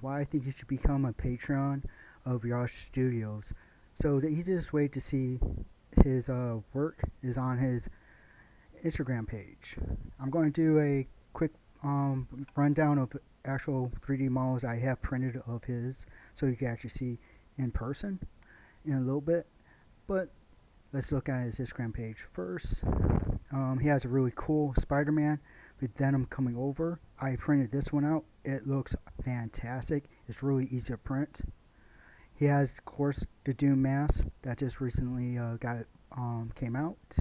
Why I think you should become a patron of Yosh Studios. So the easiest way to see his work is on his Instagram page. I'm going to do a quick rundown of actual 3D models I have printed of his, so you can actually see in person in a little bit. But let's look at his Instagram page first. He has a really cool Spider-Man with denim coming over. I printed this one out. It looks fantastic. It's really easy to print. He has, of course, the Doom mask that just recently came out.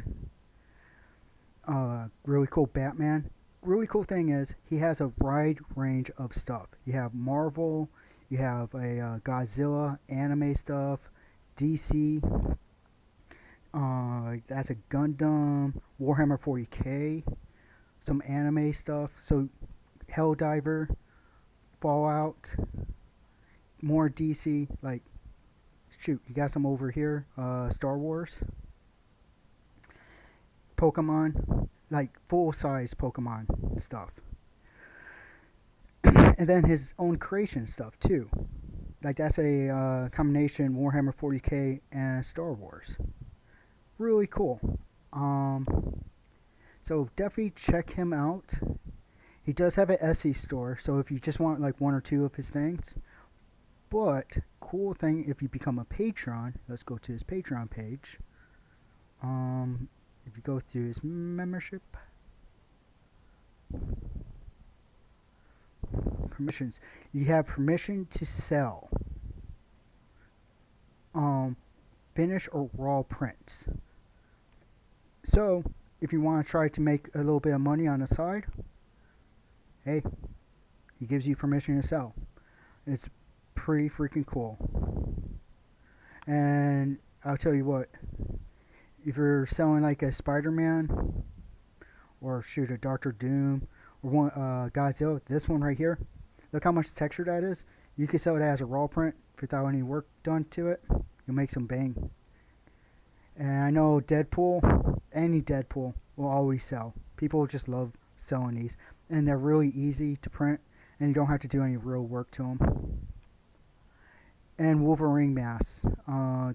Really cool Batman. Really cool thing is he has a wide range of stuff. You have Marvel, you have a Godzilla anime stuff, DC. That's a Gundam, Warhammer 40k, some anime stuff. So Helldiver, Fallout, more DC. Like, shoot, you got some over here. Star Wars, Pokemon, like full-size Pokemon stuff. And then his own creation stuff too. Like that's a combination Warhammer 40k and Star Wars. Really cool. So definitely check him out. He does have an Etsy store, so if you just want like one or two of his things. But cool thing, if you become a patron, let's go to his Patreon page. If you go through his membership, permissions, you have permission to sell finish or raw prints. So if you want to try to make a little bit of money on the side, hey, he gives you permission to sell. It's pretty freaking cool. And I'll tell you what, if you're selling like a Spider-Man or shoot a Doctor Doom or one Godzilla, this one right here, look how much texture that is. You can sell it as a raw print without any work done to it. You'll make some bang. And I know Deadpool, any Deadpool will always sell. People just love selling these, and they're really easy to print, and you don't have to do any real work to them. And Wolverine masks,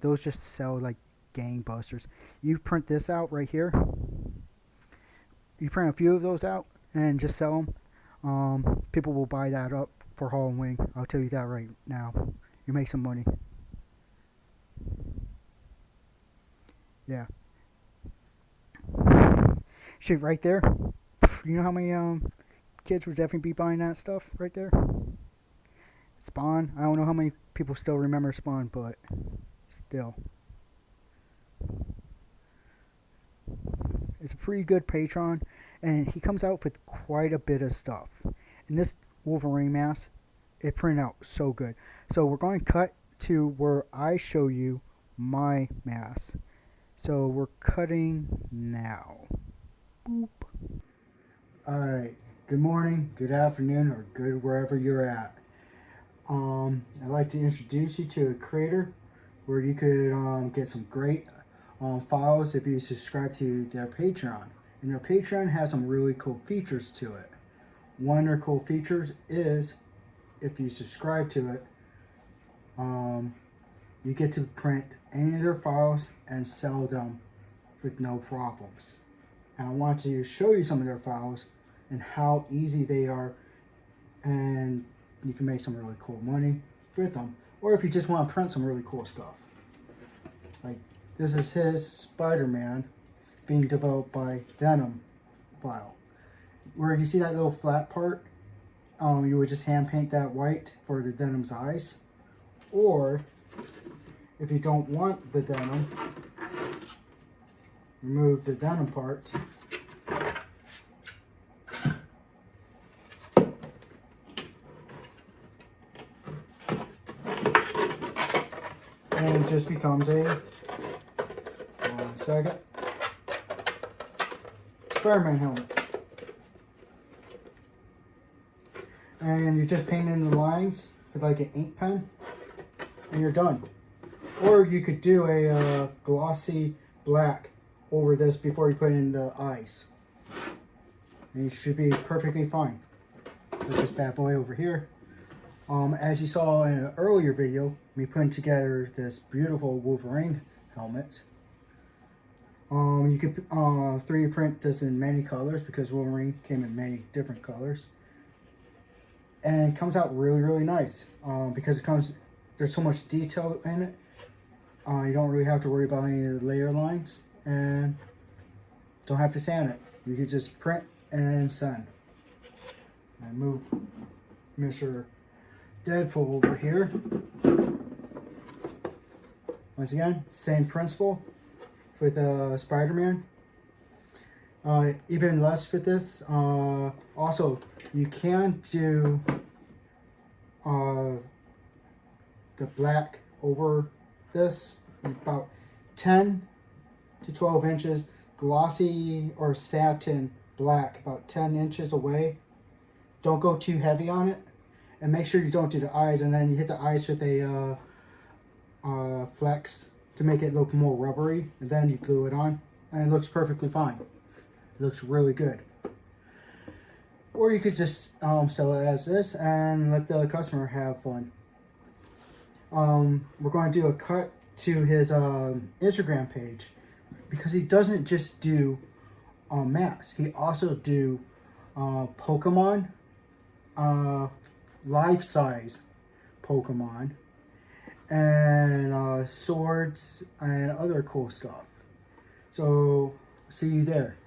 those just sell like gangbusters. You print this out right here. You print a few of those out and just sell them. People will buy that up for Halloween. I'll tell you that right now. You make some money. Yeah. Shit, right there. You know how many kids would definitely be buying that stuff right there? Spawn. I don't know how many people still remember Spawn, but still. It's a pretty good Patreon, and he comes out with quite a bit of stuff. And this Wolverine mask, it printed out so good. So we're going to cut to where I show you my mask. So we're cutting now. Boop. Alright, good morning, good afternoon, or good wherever you're at. I'd like to introduce you to a creator where you could get some great files if you subscribe to their Patreon. And their Patreon has some really cool features to it. One of their cool features is if you subscribe to it, you get to print any of their files and sell them with no problems. And I want to show you some of their files and how easy they are, and you can make some really cool money with them. Or if you just want to print some really cool stuff. Like this is his Spider-Man being developed by Venom file. Where you see that little flat part, you would just hand paint that white for the Venom's eyes. Or if you don't want the Venom, remove the Venom part. And it just becomes a, one second, Spider-Man helmet. And you just paint in the lines with like an ink pen, and you're done. Or you could do a glossy black over this before you put in the eyes. And you should be perfectly fine. Put this bad boy over here. As you saw in an earlier video, me putting together this beautiful Wolverine helmet. You could 3D print this in many colors because Wolverine came in many different colors. And it comes out really, really nice because there's so much detail in it. You don't really have to worry about any of the layer lines and don't have to sand it. You can just print and send. And move Mr. Deadpool over here. Once again, same principle with Spider-Man. Even less with this. Also, you can do the black over this, about 10 to 12 inches, glossy or satin black, about 10 inches away. Don't go too heavy on it, and make sure you don't do the eyes, and then you hit the eyes with a flex to make it look more rubbery, and then you glue it on, and it looks perfectly fine. It looks really good. Or you could just sell it as this and let the customer have fun. We're going to do a cut to his Instagram page because he doesn't just do masks. He also do Pokemon, life-size Pokemon, and swords and other cool stuff. So see you there.